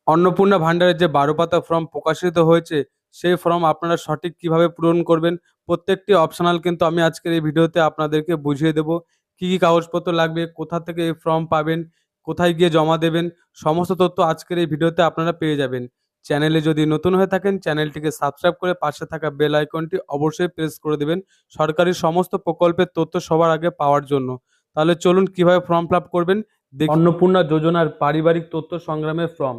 অন্নপূর্ণা ভান্ডারের যে 12 পাতা ফর্ম প্রকাশিত হয়েছে, সেই ফর্ম আপনারা সঠিক কিভাবে পূরণ করবেন, প্রত্যেকটি অপশনাল কিন্তু আমি আজকের এই ভিডিওতে আপনাদেরকে বুঝিয়ে দেব। কি কি কাগজপত্র লাগবে, কোথা থেকে এই ফর্ম পাবেন, কোথায় গিয়ে জমা দেবেন, সমস্ত তথ্য আজকের এই ভিডিওতে আপনারা পেয়ে যাবেন। চ্যানেলে যদি নতুন হয়ে থাকেন, চ্যানেলটিকে সাবস্ক্রাইব করে পাশে থাকা বেল আইকনটি অবশ্যই প্রেস করে দেবেন সরকারি সমস্ত প্রকল্পের তথ্য সবার আগে পাওয়ার জন্য। তাহলে চলুন কিভাবে ফর্ম ফিল আপ করবেন দেখি। অন্নপূর্ণা যোজনার পারিবারিক তথ্য সংগ্রামের ফর্ম।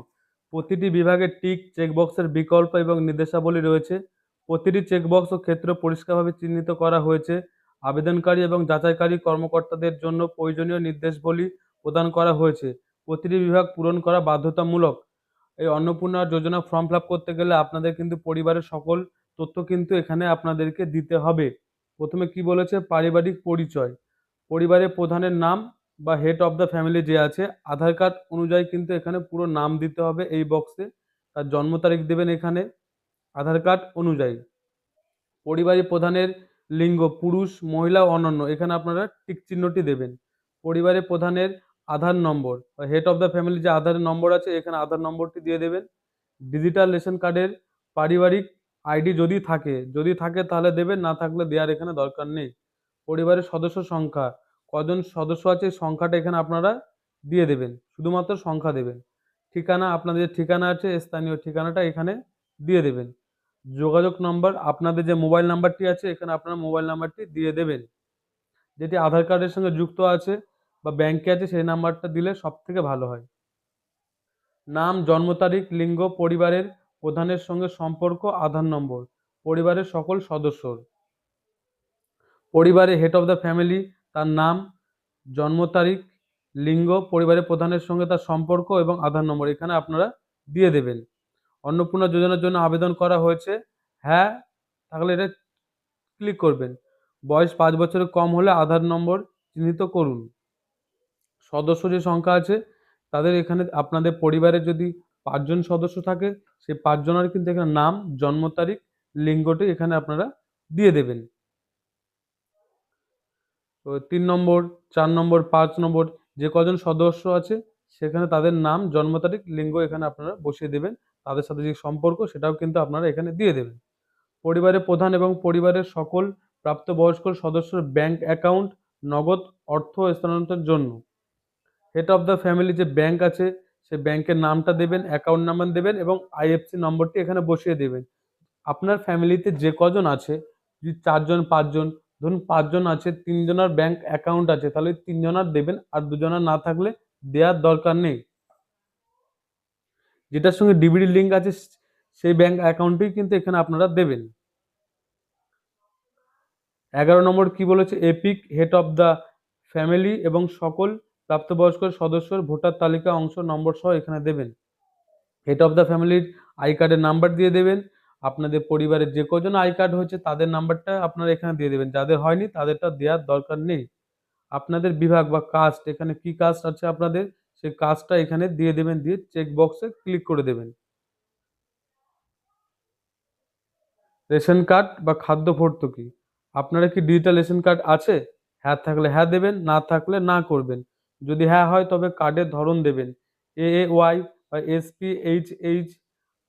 প্রতিটি বিভাগে টিক চেকবক্সের বিকল্প এবং নির্দেশাবলী রয়েছে। প্রতিটি চেকবক্স ও ক্ষেত্র পরিষ্কারভাবে চিহ্নিত করা হয়েছে। আবেদনকারী এবং যাচাইকারী কর্মকর্তাদের জন্য প্রয়োজনীয় নির্দেশাবলী প্রদান করা হয়েছে। প্রতিটি বিভাগ পূরণ করা বাধ্যতামূলক। এই অন্নপূর্ণা যোজনা ফর্ম ফিল আপ করতে গেলে আপনাদের কিন্তু পরিবারের সকল তথ্য কিন্তু এখানে আপনাদেরকে দিতে হবে। প্রথমে কি বলেছে, পারিবারিক পরিচয়, পরিবারের প্রধানের নাম বা হেড অফ দ্য ফ্যামিলি যে আছে, আধার কার্ড অনুযায়ী কিন্তু এখানে পুরো নাম দিতে হবে এই বক্সে। তার জন্ম তারিখ দেবেন এখানে আধার কার্ড অনুযায়ী। পরিবারের প্রধানের লিঙ্গ পুরুষ, মহিলা, অনন্য, এখানে আপনারা টিক চিহ্নটি দেবেন। পরিবারের প্রধানের আধার নম্বর বা হেড অফ দ্য ফ্যামিলি যে আধার নম্বর আছে, এখানে আধার নম্বরটি দিয়ে দেবেন। ডিজিটাল রেশন কার্ডের পারিবারিক আইডি যদি থাকে তাহলে দেবেন, না থাকলে দেওয়ার এখানে দরকার নেই। পরিবারের সদস্য সংখ্যা, কজন সদস্য আছে এই সংখ্যাটা এখানে আপনারা দিয়ে দেবেন, শুধুমাত্র সংখ্যা দেবেন। ঠিকানা, আপনাদের যে ঠিকানা আছে স্থানীয় ঠিকানাটা এখানে দিয়ে দেবেন। যোগাযোগ নম্বর, আপনাদের যে মোবাইল নাম্বারটি আছে এখানে আপনারা মোবাইল নাম্বারটি দিয়ে দেবেন, যেটি আধার কার্ডের সঙ্গে যুক্ত আছে বা ব্যাংকে আছে, সেই নাম্বারটা দিলে সব থেকে ভালো হয়। নাম, জন্ম তারিখ, লিঙ্গ, পরিবারের প্রধানের সঙ্গে সম্পর্ক, আধার নম্বর, পরিবারের সকল সদস্যর। পরিবারের হেড অফ দ্য ফ্যামিলি, তার নাম, জন্ম তারিখ, লিঙ্গ, পরিবারের প্রধানের সঙ্গে তার সম্পর্ক এবং আধার নম্বর এখানে আপনারা দিয়ে দেবেন। অন্নপূর্ণা যোজনার জন্য আবেদন করা হয়েছে, হ্যাঁ থাকলে এটা ক্লিক করবেন। বয়স 5 বছরের কম হলে আধার নম্বর চিহ্নিত করুন। সদস্য যে সংখ্যা আছে তাদের এখানে আপনাদের পরিবারে যদি 5 জন সদস্য থাকে, সেই 5 জনের কিন্তু এখানে নাম, জন্ম তারিখ, লিঙ্গটি এখানে আপনারা দিয়ে দেবেন। তো 3 নম্বর, 4 নম্বর, 5 নম্বর যে কজন সদস্য আছে সেখানে তাদের নাম, জন্ম তারিখ, লিঙ্গ এখানে আপনারা বসিয়ে দেবেন। তাদের সাথে যে সম্পর্ক সেটাও কিন্তু আপনারা এখানে দিয়ে দেবেন। পরিবারের প্রধান এবং পরিবারের সকল প্রাপ্তবয়স্ক সদস্যের ব্যাংক অ্যাকাউন্ট, নগদ অর্থ স্থানান্তরের জন্য। হেড অফ দ্য ফ্যামিলি যে ব্যাংক আছে সেই ব্যাংকের নামটা দেবেন, অ্যাকাউন্ট নাম্বার দেবেন এবং আইএফসি নম্বরটি এখানে বসিয়ে দেবেন। আপনার ফ্যামিলিতে যে কজন আছে, যদি 4 জন 5 জন, ধরুন 5 জন আছে, 3 জনের ব্যাংক অ্যাকাউন্ট আছে, তাহলে 3 জনের দেবেন, আর 2 জনের না থাকলে দেওয়ার দরকার নেই। যেটার সঙ্গে ডিবিডি লিঙ্ক আছে সেই ব্যাংক অ্যাকাউন্টেই কিন্তু এখানে আপনারা দেবেন। 11 নম্বর কি বলেছে, epic head of the family এবং সকল প্রাপ্তবয়স্ক সদস্যর ভোটার তালিকা অংশ নম্বর সহ এখানে দেবেন। হেড অফ দ্য ফ্যামিলির আই কার্ডের নাম্বার দিয়ে দেবেন। আপনাদের পরিবারের যে কজন আই কার্ড হয়েছে তাদের নাম্বারটা আপনারা এখানে দিয়ে দেবেন, যাদের হয়নি তাদেরটা দেওয়ার দরকার নেই। আপনাদের বিভাগ বা কাস্ট, এখানে কি কাস্ট আছে আপনাদের, সেই কাস্টটা এখানে দিয়ে দেবেন, দিয়ে চেক বক্সে ক্লিক করে দেবেন। রেশন কার্ড বা খাদ্য ভর্তুকি, আপনারা কি ডিজিটাল রেশন কার্ড আছে? হ্যাঁ থাকলে হ্যাঁ দেবেন, না থাকলে না করবেন। যদি হ্যাঁ হয় তবে কার্ডের ধরন দেবেন, এএওয়াই বা এসপিএইচএইচ,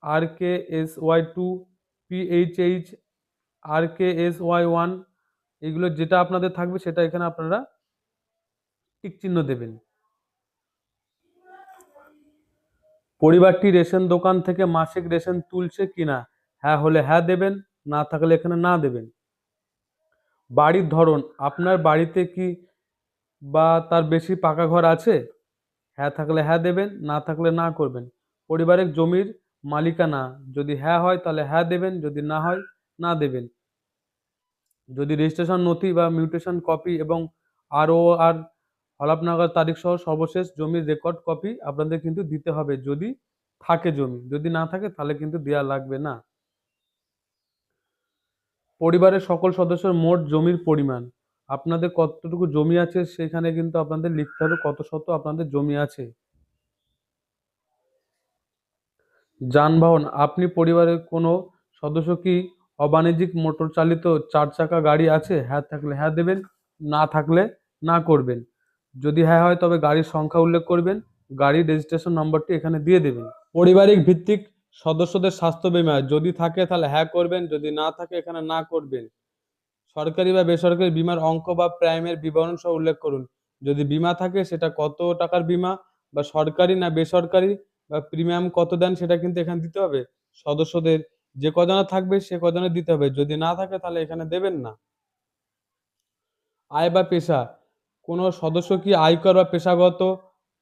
RKSY2, PHH, RKSY1, এগুলো যেটা আপনাদের থাকবে সেটা এখানে আপনারা টিক চিহ্ন দেবেন। পরিবারটি রেশন দোকান থেকে মাসিক রেশন তুলছে কিনা, হ্যাঁ হলে হ্যাঁ দেবেন, না থাকলে এখানে না দেবেন। বাড়ির ধরন, আপনার বাড়িতে কি বা তার বেশি পাকা ঘর আছে? হ্যাঁ থাকলে হ্যাঁ দেবেন, না থাকলে না করবেন। পরিবারের জমির মালিকানা, যদি হ্যাঁ হয় তাহলে হ্যাঁ দেবেন, যদি না হয় না দেবেন। যদি রেজিস্ট্রেশন নথি বা মিউটেশন কপি এবং আর হলফনাগার তারিখ সহ সর্বশেষ জমির রেকর্ড কপি আপনাদের কিন্তু দিতে হবে, যদি থাকে জমি। যদি না থাকে তাহলে কিন্তু দেওয়া লাগবে না। পরিবারের সকল সদস্যের মোট জমির পরিমাণ, আপনাদের কতটুকু জমি আছে সেখানে কিন্তু আপনাদের লিখতে হবে কত শত আপনাদের জমি আছে। যানবাহন, আপনি পরিবারের কোনো সদস্য কি অবাণিজ্যিক মোটর চালিত 4 চাকা গাড়ি আছে? হ্যাঁ থাকলে হ্যাঁ দেবেন, না থাকলে না করবেন। যদি হ্যাঁ হয় তবে গাড়ির সংখ্যা উল্লেখ করবেন, গাড়ির রেজিস্ট্রেশন নম্বরটি এখানে দিয়ে দেবেন। পারিবারিক ভিত্তিক সদস্যদের স্বাস্থ্য বীমা যদি থাকে তাহলে হ্যাঁ করবেন, যদি না থাকে এখানে না করবেন। সরকারি বা বেসরকারি বীমার অঙ্ক বা প্রাইমের বিবরণ সহ উল্লেখ করুন। যদি বীমা থাকে সেটা কত টাকার বীমা, বা সরকারি না বেসরকারি, বা প্রিমিয়াম কত দেন সেটা কিন্তু এখানে দিতে হবে। সদস্যদের যে কজনে থাকবে সে কজনে দিতে হবে, যদি না থাকে তাহলে এখানে দেবেন না। আয় বা পেশা, কোনো সদস্য কি আয়কর বা পেশাগত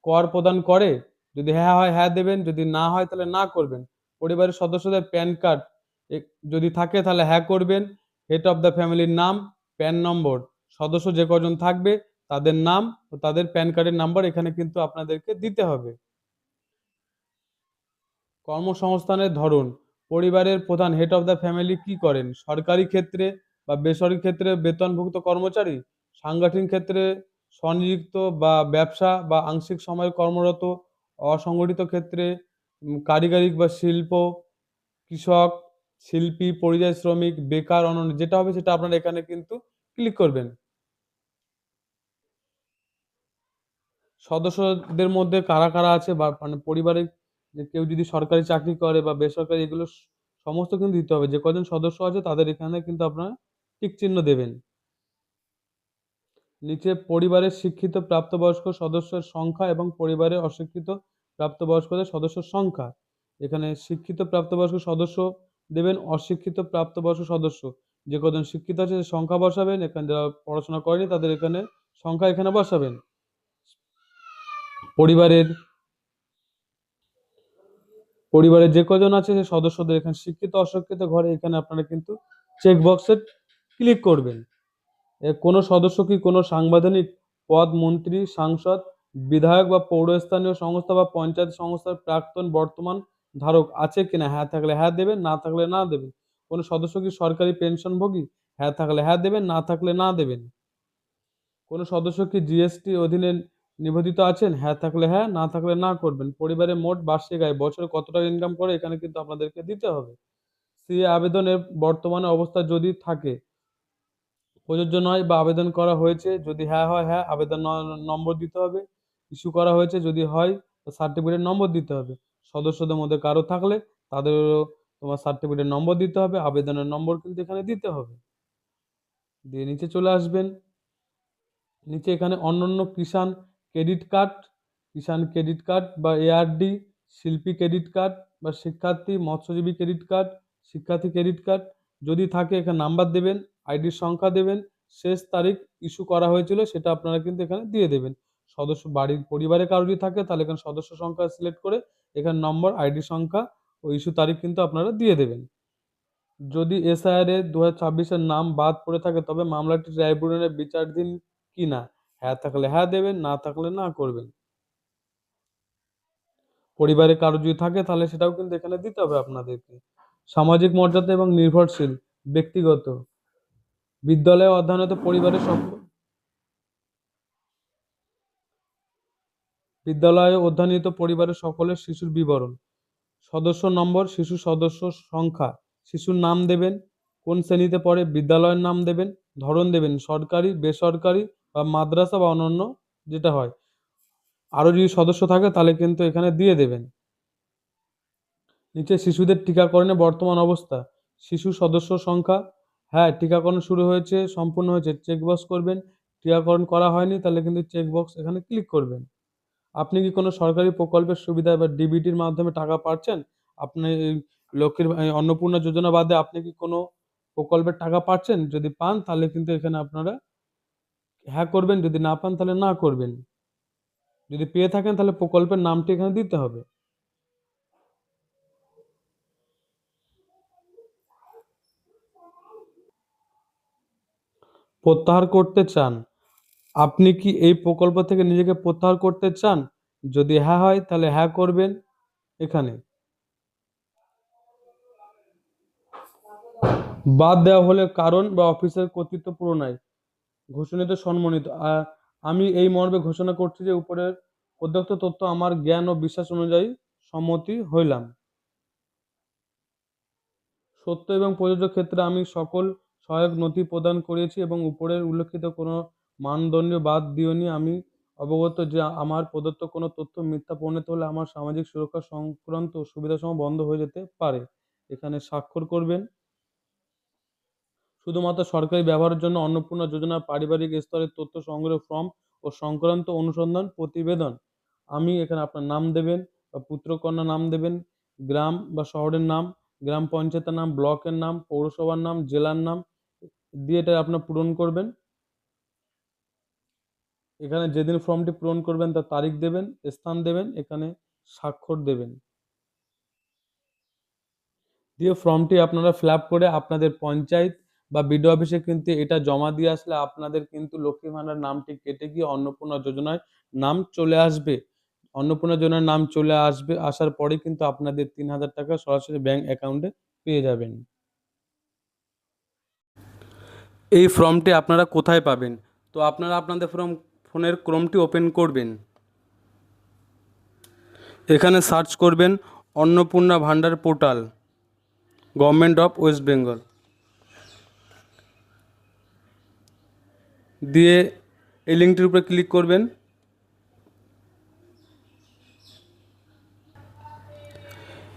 কর প্রদান করে? যদি হ্যাঁ হয় হ্যাঁ দেবেন, যদি না হয় তাহলে না করবেন। পরিবারের সদস্যদের প্যান কার্ড যদি থাকে তাহলে হ্যাঁ করবেন। হেড অফ দ্য ফ্যামিলির নাম, প্যান নম্বর, সদস্য যে কজন থাকবে তাদের নাম ও তাদের প্যান কার্ডের নাম্বার এখানে কিন্তু আপনাদেরকে দিতে হবে। কর্মসংস্থানের ধরন, পরিবারের প্রধান হেড অফ দ্য ফ্যামিলি কি করেন? সরকারি ক্ষেত্রে বা বেসরকারি ক্ষেত্রে বেতনভুক্ত কর্মচারী, সাংগঠনিক ক্ষেত্রে স্বনিযুক্ত বা ব্যবসা বা আংশিক সময়ে কর্মরত, অসংগঠিত ক্ষেত্রে কারিগরি বা শিল্প, কৃষক, শিল্পী, পরিযায়ী শ্রমিক, বেকার, অনন্য, যেটা হবে সেটা আপনারা এখানে কিন্তু ক্লিক করবেন। সদস্যদের মধ্যে কারা কারা আছে বা মানে পরিবারে যে কেউ যদি সরকারি চাকরি করে বা বেসরকারি, এগুলো সমস্ত কিন্তু দিতে হবে। যে কজন সদস্য আছে তাদের এখানে কিন্তু আপনারা টিক চিহ্ন দেবেন। নিচে পরিবারের শিক্ষিত প্রাপ্তবয়স্ক সদস্যের সংখ্যা এবং পরিবারের অশিক্ষিত প্রাপ্তবয়স্কদের সদস্যের সংখ্যা। এখানে শিক্ষিত প্রাপ্তবয়স্ক সদস্য দেবেন, অশিক্ষিত প্রাপ্তবয়স্ক সদস্য যে কজন শিক্ষিত আছে সে সংখ্যা বসাবেন, এখানে যারা পড়াশোনা করেনি তাদের এখানে সংখ্যা এখানে বসাবেন। পরিবারের পরিবারের যে কজন আছে সে সদস্যদের এখানে শিক্ষিত অশিক্ষিত ঘরে এখানে আপনারা কিন্তু চেক বক্সে ক্লিক করবেন। কোনো সদস্য কি কোনো সাংবিধানিক পদ, মন্ত্রী, সাংসদ, বিধায়ক বা পৌরস্থানীয় সংস্থা বা পঞ্চায়েত সংস্থার প্রাক্তন বর্তমান ধারক আছে কিনা? হ্যাঁ থাকলে হ্যাঁ দেবেন, না থাকলে না দেবেন। কোনো সদস্য কি সরকারি পেনশনভোগী? হ্যাঁ থাকলে হ্যাঁ দেবেন, না থাকলে না দেবেন। কোনো সদস্য কি জিএসটি অধীনে নিবন্ধিত আছেন? হ্যাঁ থাকলে হ্যাঁ, না থাকলে না করবেন। পরিবারের মোট বার্ষিক আয় বছরে কত টাকা ইনকাম করে এখানে কিন্তু আপনাদেরকে দিতে হবে। সিএ আবেদনের বর্তমানে অবস্থা যদি থাকে, প্রযোজ্য নয় বা আবেদন করা হয়েছে, যদি হ্যাঁ হয় হ্যাঁ, আবেদন নম্বর দিতে হবে। ইস্যু করা হয়েছে যদি হয় তো সার্টিফিকেট নম্বর দিতে হবে। সদস্যদের মধ্যে কারো থাকলে তাদেরও তোমার সার্টিফিকেট নম্বর দিতে হবে, আবেদনের নম্বর কিন্তু এখানে দিতে হবে। দিয়ে নিচে চলে আসবেন। নিচে এখানে অন্যান্য কিষাণ ক্রেডিট কার্ড বা এআরডি, শিল্পী ক্রেডিট কার্ড বা শিক্ষার্থী মৎস্যজীবী ক্রেডিট কার্ড, শিক্ষার্থী ক্রেডিট কার্ড যদি থাকে এখানে নাম্বার দেবেন, আইডির সংখ্যা দেবেন, শেষ তারিখ ইস্যু করা হয়েছিল সেটা আপনারা কিন্তু এখানে দিয়ে দেবেন। সদস্য বাড়ির পরিবারে কারো যদি থাকে তাহলে এখানে সদস্য সংখ্যা সিলেক্ট করে এখানে নম্বর, আইডি সংখ্যা ও ইস্যু তারিখ কিন্তু আপনারা দিয়ে দেবেন। যদি এসআইআর এ 2026 নাম বাদ পড়ে থাকে তবে মামলাটি ট্রাইব্যুনালে বিচারাধীন কিনা? হ্যাঁ থাকলে হ্যাঁ দেবেন, না থাকলে না করবেন। পরিবারে কারো যদি থাকে তাহলে সেটাও কিন্তু এখানে দিতে হবে আপনাদেরকে। সামাজিক মর্যাদা এবং নির্ভরশীল ব্যক্তিগত, বিদ্যালয়ে অধ্যয়নরত পরিবারের বিদ্যালয়ে অধ্যয়নরত পরিবারের সকলের শিশুর বিবরণ, সদস্য নম্বর, শিশু সদস্য সংখ্যা, শিশুর নাম দেবেন, কোন শ্রেণীতে পড়ে, বিদ্যালয়ের নাম দেবেন, ধরন দেবেন সরকারি, বেসরকারি বা মাদ্রাসা বা অন্যান্য যেটা হয়। আরও যদি সদস্য থাকে তাহলে কিন্তু এখানে দিয়ে দেবেন। নিচে শিশুদের টিকাকরণের বর্তমান অবস্থা, শিশু সদস্য সংখ্যা, হ্যাঁ টিকাকরণ শুরু হয়েছে, সম্পূর্ণ হয়েছে, চেকবক্স করবেন। টিকাকরণ করা হয়নি তাহলে কিন্তু চেকবক্স এখানে ক্লিক করবেন। আপনি কি কোনো সরকারি প্রকল্পের সুবিধা বা ডিবিটির মাধ্যমে টাকা পাচ্ছেন? আপনি এই অন্নপূর্ণা যোজনা বাদে আপনি কি কোনো প্রকল্পের টাকা পাচ্ছেন? যদি পান তাহলে কিন্তু এখানে আপনারা হ্যাঁ করবেন, যদি না পান তাহলে না করবেন। যদি পেয়ে থাকেন তাহলে প্রকল্পের নামটি এখানে দিতে হবে। প্রত্যাহার করতে চান, আপনি কি এই প্রকল্প থেকে নিজেকে প্রত্যাহার করতে চান? যদি হ্যাঁ হয় তাহলে হ্যাঁ করবেন এখানে। বাদ দেওয়া হলে কারণ বা অফিসের কর্তৃত্ব পুরনায় ঘোষণিত সম্মানিত আমি এই মর্মে ঘোষণা করছি যে উপরের প্রদত্ত তথ্য আমার জ্ঞান ও বিশ্বাস অনুযায়ী সম্মতি হইলাম। সত্য এবং প্রযোজ্য ক্ষেত্রে আমি সকল সহায়ক নথি প্রদান করেছি এবং উপরের উল্লেখিত কোনো মানদণ্ড বাদ দিওনি। আমি অবগত যে আমার প্রদত্ত কোনো তথ্য মিথ্যা প্রমাণিত হলে আমার সামাজিক সুরক্ষা সংক্রান্ত সুবিধাসমূহ বন্ধ হয়ে যেতে পারে। এখানে স্বাক্ষর করবেন। শুধুমাত্র সরকারি ব্যবহারের জন্য অন্নপূর্ণা যোজনার পারিবারিক স্তরের তথ্য সংগ্রহ ফর্ম ও সংক্রান্ত অনুসন্ধান প্রতিবেদন। আমি এখানে আপনার নাম দেবেন বা পুত্রকন্যার নাম দেবেন, গ্রাম বা শহরের নাম, গ্রাম পঞ্চায়েতের নাম, ব্লকের নাম, পৌরসভার নাম, জেলার নাম দিয়ে এটা আপনার পূরণ করবেন। এখানে যেদিন ফর্মটি পূরণ করবেন তার তারিখ দেবেন, স্থান দেবেন, এখানে স্বাক্ষর দেবেন। দিয়ে ফর্মটি আপনারা ফিল আপ করে আপনাদের পঞ্চায়েত বা বিডিও অফিসে কিন্তু এটা জমা দিয়ে আসলে আপনাদের কিন্তু লক্ষ্মী ভাণ্ডার নামটি কেটে গিয়ে অন্নপূর্ণা যোজনায় নাম চলে আসবে। অন্নপূর্ণা যোজনার নাম চলে আসবে, আসার পরে কিন্তু আপনাদের 3,000 টাকা সরাসরি ব্যাংক অ্যাকাউন্টে পেয়ে যাবেন। এই ফর্মটি আপনারা কোথায় পাবেন? তো আপনারা আপনাদের ফোনের ক্রোমটি ওপেন করবেন। এখানে সার্চ করবেন অন্নপূর্ণা ভাণ্ডার portal, government of West Bengal. দিয়ে এই লিঙ্কটির উপরে ক্লিক করবেন।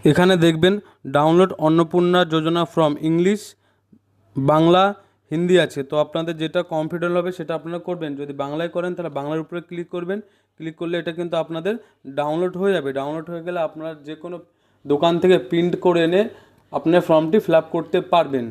এখানে দেখবেন download Annapurna Yojana from English, Bangla, Hindi আছে। তো আপনাদের যেটা কমফর্টেবল হবে সেটা আপনারা করবেন। যদি বাংলায় করেন তাহলে বাংলার উপরে ক্লিক করবেন। ক্লিক করলে এটা কিন্তু আপনাদের ডাউনলোড হয়ে যাবে। ডাউনলোড হয়ে গেলে আপনারা যে কোনো দোকান থেকে প্রিন্ট করে এনে আপনার ফর্মটি ফিল আপ করতে পারবেন।